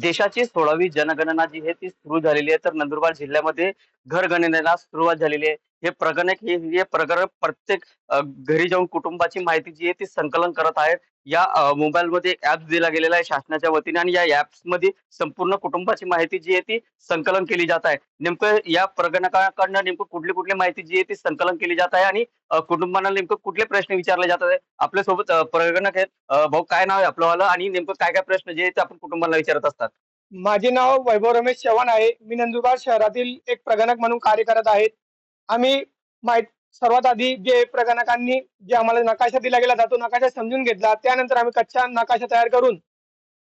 देशाची 16वी जनगणना जी आहे ती सुरू झालेली आहे. तर नंदुरबार जिल्ह्यामध्ये घरगणनेला सुरुवात झालेली आहे. हे प्रकरण प्रत्येक घरी जाऊन कुटुंबाची माहिती जी आहे ती संकलन करत आहेत. या मोबाईलमध्ये एक ॲप दिला गेलेला आहे शासनाच्या वतीने आणि या ॲप्समध्ये संपूर्ण कुटुंबाची माहिती जी आहे ती संकलन केली जात आहे. नेमकं या प्रगणकाकडनं नेमकं कुठली माहिती जी आहे ती संकलन केली जात आहे आणि कुटुंबांना नेमकं कुठले प्रश्न विचारले जात आहेत. आपल्यासोबत प्रगणक आहेत. भाऊ काय नाव आहे आपलंवालं आणि नेमकं काय प्रश्न जे आहेत ते आपण कुटुंबाला विचारत असतात? माझे नाव वैभव रमेश चव्हाण आहे. मी नंदुरबार शहरातील एक प्रगणक म्हणून कार्य करत आहे. आम्ही सर्वात आधी जे प्रगणकांनी जे आम्हाला नकाशा दिला गेला तो नकाशा समजून घेतला. त्यानंतर आम्ही कच्चा नकाशा तयार करून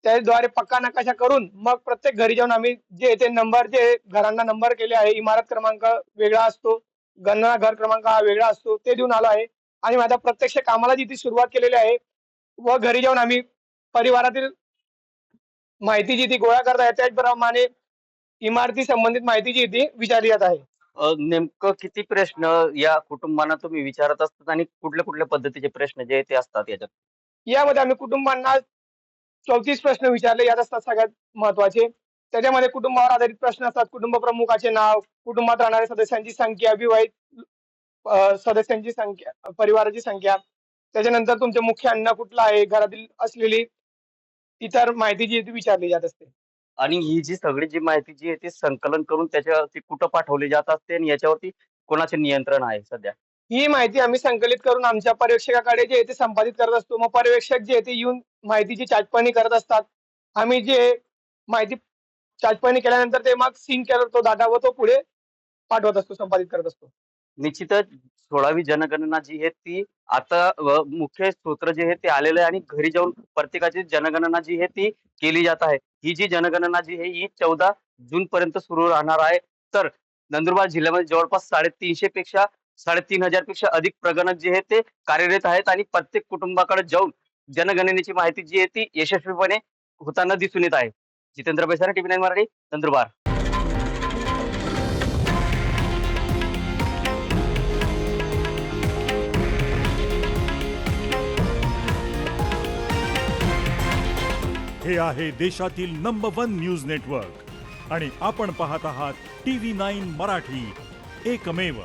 त्याद्वारे पक्का नकाशा करून मग प्रत्येक घरी जाऊन आम्ही जे ते नंबर जे घरांना नंबर केले आहे, इमारत क्रमांक वेगळा असतो, गणना घर क्रमांक हा वेगळा असतो, ते देऊन आलो आहे. आणि माझ्या प्रत्यक्ष कामाला जी ती सुरुवात केलेली आहे व घरी जाऊन आम्ही परिवारातील माहिती जी ती गोळा करत आहे त्याचप्रमाणे इमारती संबंधित माहिती जी ती विचारली जात आहे. नेमकं किती प्रश्न या कुटुंबांना तुम्ही विचारत असतात आणि कुठल्या पद्धतीचे प्रश्न जे ते असतात याच्यात? यामध्ये आम्ही कुटुंबांना 34 प्रश्न विचारले यात असतात सगळ्यात महत्वाचे. त्याच्यामध्ये कुटुंबावर आधारित प्रश्न असतात. कुटुंब प्रमुखाचे नाव, कुटुंबात राहणाऱ्या सदस्यांची संख्या, विवाहित सदस्यांची संख्या, परिवाराची संख्या, त्याच्यानंतर तुमचे मुख्य अन्न कुठलं आहे, घरातील असलेली इतर माहिती जी ती विचारली जात असते. आणि ही जी माहिती जी आहे ती संकलन करून त्याच्यावरती कुठं पाठवली जात असते आणि याच्यावरती कोणाचे नियंत्रण आहे सध्या? ही माहिती आम्ही संकलित करून आमच्या पर्यवेक्षकाकडे जे आहे ते संपादित करत असतो. मग पर्यवेक्षक जे आहे ते येऊन माहितीची चाचपणी करत असतात. आम्ही जे माहिती चाचपणी केल्यानंतर ते मग सिंक करतो डाटा व तो पुढे पाठवत असतो, संपादित करत असतो. निश्चितच 16वी जनगणना जी आहे ती आता मुख्य सूत्र जे आहे ते आलेलं आहे आणि घरी जाऊन प्रत्येकाची जनगणना जी आहे ती केली जात आहे. ही जी जनगणना जी आहे ही 14 जून पर्यंत सुरू राहणार आहे. तर नंदुरबार जिल्ह्यामध्ये जवळपास 3,500 पेक्षा अधिक प्रगणक जे आहेत ते कार्यरत आहेत आणि प्रत्येक कुटुंबाकडे जाऊन जनगणनेची माहिती जी आहे ती यशस्वीपणे होताना दिसून येत आहे. जितेंद्र बेसारे, टीव्ही 9 मराठी, नंदुरबार. हे आहे देशातील नंबर 1 न्यूज नेटवर्क आणि आपण पाहत आहात टीव्ही 9 मराठी, एकमेव.